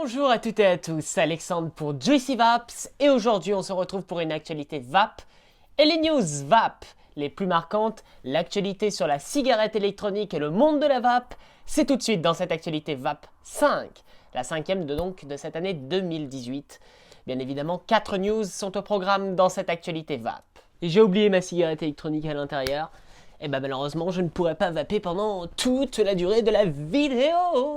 Bonjour à toutes et à tous, c'est Alexandre pour Juicy Vaps et aujourd'hui on se retrouve pour une actualité vape et les news vape les plus marquantes, l'actualité sur la cigarette électronique et le monde de la vape, c'est tout de suite dans cette actualité vape 5, la cinquième de cette année 2018. Bien évidemment, 4 news sont au programme dans cette actualité vape. Et j'ai oublié ma cigarette électronique à l'intérieur. Et ben malheureusement, je ne pourrai pas vaper pendant toute la durée de la vidéo.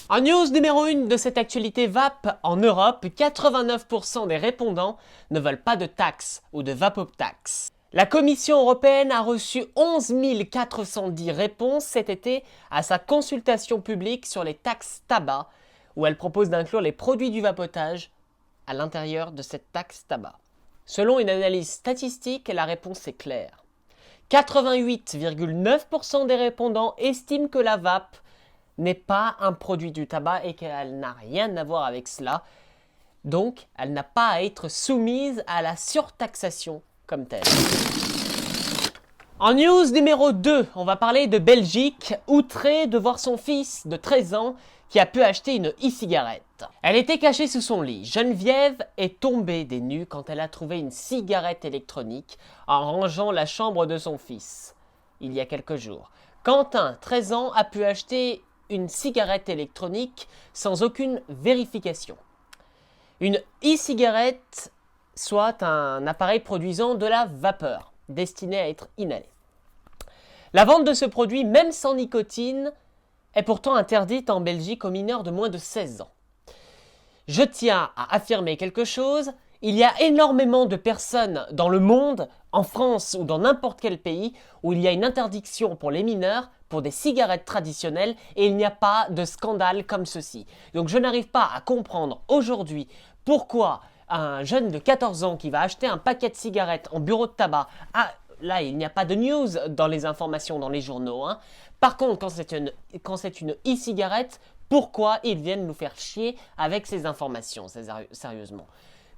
En news numéro 1 de cette actualité vape, en Europe, 89% des répondants ne veulent pas de taxes ou de vapotax. La Commission européenne a reçu 11 410 réponses cet été à sa consultation publique sur les taxes tabac, où elle propose d'inclure les produits du vapotage à l'intérieur de cette taxe tabac. Selon une analyse statistique, la réponse est claire. 88,9% des répondants estiment que la vape n'est pas un produit du tabac et qu'elle n'a rien à voir avec cela. Donc, elle n'a pas à être soumise à la surtaxation comme telle. En news numéro 2, on va parler de Belgique, outrée de voir son fils de 13 ans qui a pu acheter une e-cigarette. Elle était cachée sous son lit. Geneviève est tombée des nues quand elle a trouvé une cigarette électronique en rangeant la chambre de son fils, il y a quelques jours. Quentin, 13 ans, a pu acheter une cigarette électronique sans aucune vérification. Une e-cigarette, soit un appareil produisant de la vapeur, destiné à être inhalé. La vente de ce produit, même sans nicotine, est pourtant interdite en Belgique aux mineurs de moins de 16 ans. Je tiens à affirmer quelque chose, il y a énormément de personnes dans le monde, en France ou dans n'importe quel pays, où il y a une interdiction pour les mineurs pour des cigarettes traditionnelles et il n'y a pas de scandale comme ceci. Donc je n'arrive pas à comprendre aujourd'hui pourquoi un jeune de 14 ans qui va acheter un paquet de cigarettes en bureau de tabac, là il n'y a pas de news dans les informations, dans les journaux. Par contre, quand c'est une e-cigarette, pourquoi ils viennent nous faire chier avec ces informations, sérieusement.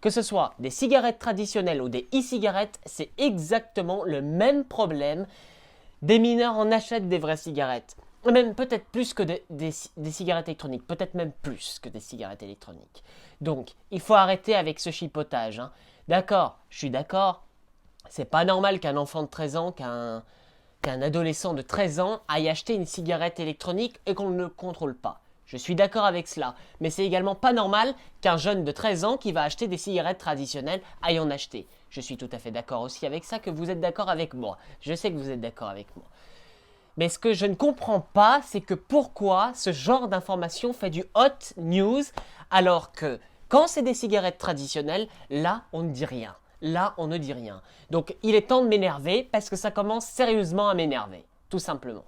Que ce soit des cigarettes traditionnelles ou des e-cigarettes, c'est exactement le même problème. Des mineurs en achètent des vraies cigarettes. Même peut-être plus que des cigarettes électroniques, peut-être même plus que des cigarettes électroniques. Donc, il faut arrêter avec ce chipotage. D'accord, je suis d'accord, c'est pas normal qu'un enfant de 13 ans, qu'un adolescent de 13 ans aille acheter une cigarette électronique et qu'on ne le contrôle pas. Je suis d'accord avec cela, mais c'est également pas normal qu'un jeune de 13 ans qui va acheter des cigarettes traditionnelles aille en acheter. Je suis tout à fait d'accord aussi avec ça, que vous êtes d'accord avec moi. Je sais que vous êtes d'accord avec moi. Mais ce que je ne comprends pas, c'est que pourquoi ce genre d'information fait du hot news, alors que quand c'est des cigarettes traditionnelles, là, on ne dit rien. Là, on ne dit rien. Donc, il est temps de m'énerver parce que ça commence sérieusement à m'énerver. Tout simplement.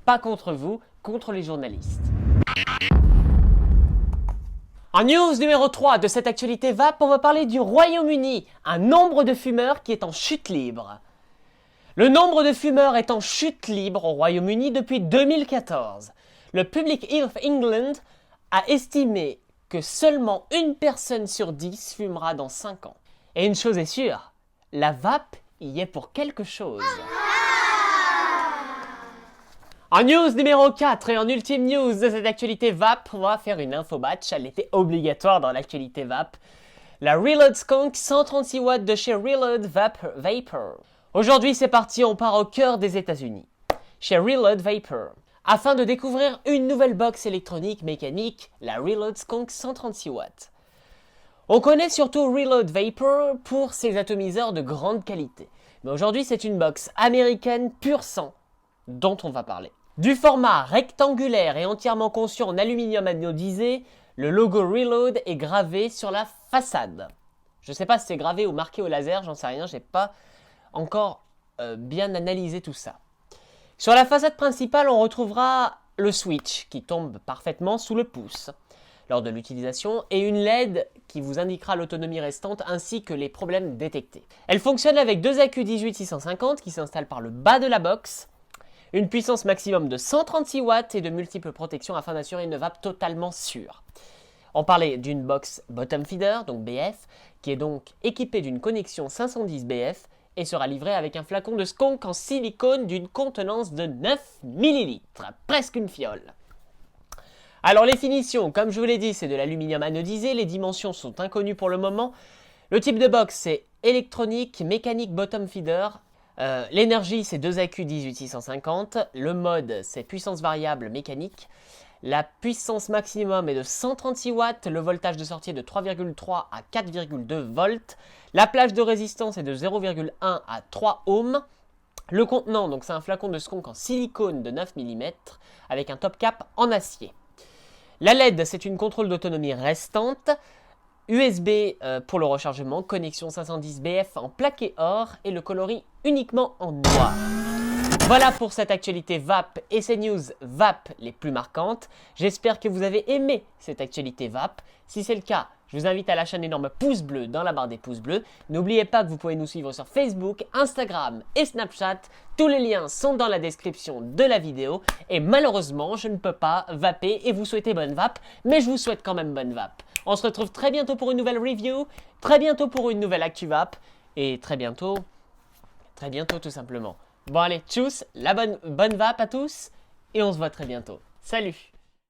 Pas contre vous, contre les journalistes. En news numéro 3 de cette actualité vape, on va parler du Royaume-Uni, un nombre de fumeurs qui est en chute libre. Le nombre de fumeurs est en chute libre au Royaume-Uni depuis 2014. Le Public Health England a estimé que seulement une personne sur 10 fumera dans 5 ans. Et une chose est sûre, la vape y est pour quelque chose. En news numéro 4 et en ultime news de cette actualité vape, on va faire une infobatch, elle était obligatoire dans l'actualité vape. La Reload Skunk 136 watts de chez Reload Vapor. Aujourd'hui c'est parti, on part au cœur des États-Unis, chez Reload Vapor, afin de découvrir une nouvelle box électronique mécanique, la Reload Skunk 136 watts. On connaît surtout Reload Vapor pour ses atomiseurs de grande qualité. Mais aujourd'hui, c'est une box américaine pur sang dont on va parler. Du format rectangulaire et entièrement conçu en aluminium anodisé, le logo Reload est gravé sur la façade. Je ne sais pas si c'est gravé ou marqué au laser, j'en sais rien, j'ai pas encore bien analysé tout ça. Sur la façade principale, on retrouvera le switch qui tombe parfaitement sous le pouce lors de l'utilisation et une LED qui vous indiquera l'autonomie restante ainsi que les problèmes détectés. Elle fonctionne avec deux accus 18650 qui s'installent par le bas de la box, une puissance maximum de 136 watts et de multiples protections afin d'assurer une vape totalement sûre. On parlait d'une box bottom feeder, donc BF, qui est donc équipée d'une connexion 510 BF et sera livrée avec un flacon de skunk en silicone d'une contenance de 9 ml, presque une fiole. Alors les finitions, comme je vous l'ai dit, c'est de l'aluminium anodisé, les dimensions sont inconnues pour le moment. Le type de box, c'est électronique, mécanique bottom feeder. L'énergie, c'est 2 AQ 18650. Le mode, c'est puissance variable mécanique. La puissance maximum est de 136 watts. Le voltage de sortie est de 3,3 à 4,2 volts. La plage de résistance est de 0,1 à 3 ohms. Le contenant, donc c'est un flacon de skunk en silicone de 9 mm avec un top cap en acier. La LED, c'est une contrôle d'autonomie restante. USB pour le rechargement, connexion 510 BF en plaqué or et le coloris uniquement en noir. Voilà pour cette actualité VAP et ces news VAP les plus marquantes. J'espère que vous avez aimé cette actualité VAP. Si c'est le cas, je vous invite à lâcher un énorme pouce bleu dans la barre des pouces bleus. N'oubliez pas que vous pouvez nous suivre sur Facebook, Instagram et Snapchat. Tous les liens sont dans la description de la vidéo. Et malheureusement, je ne peux pas vaper et vous souhaiter bonne VAP, mais je vous souhaite quand même bonne VAP. On se retrouve très bientôt pour une nouvelle review, très bientôt pour une nouvelle ActuVap et très bientôt tout simplement. Bon allez, tchuss, la bonne vape à tous et on se voit très bientôt. Salut!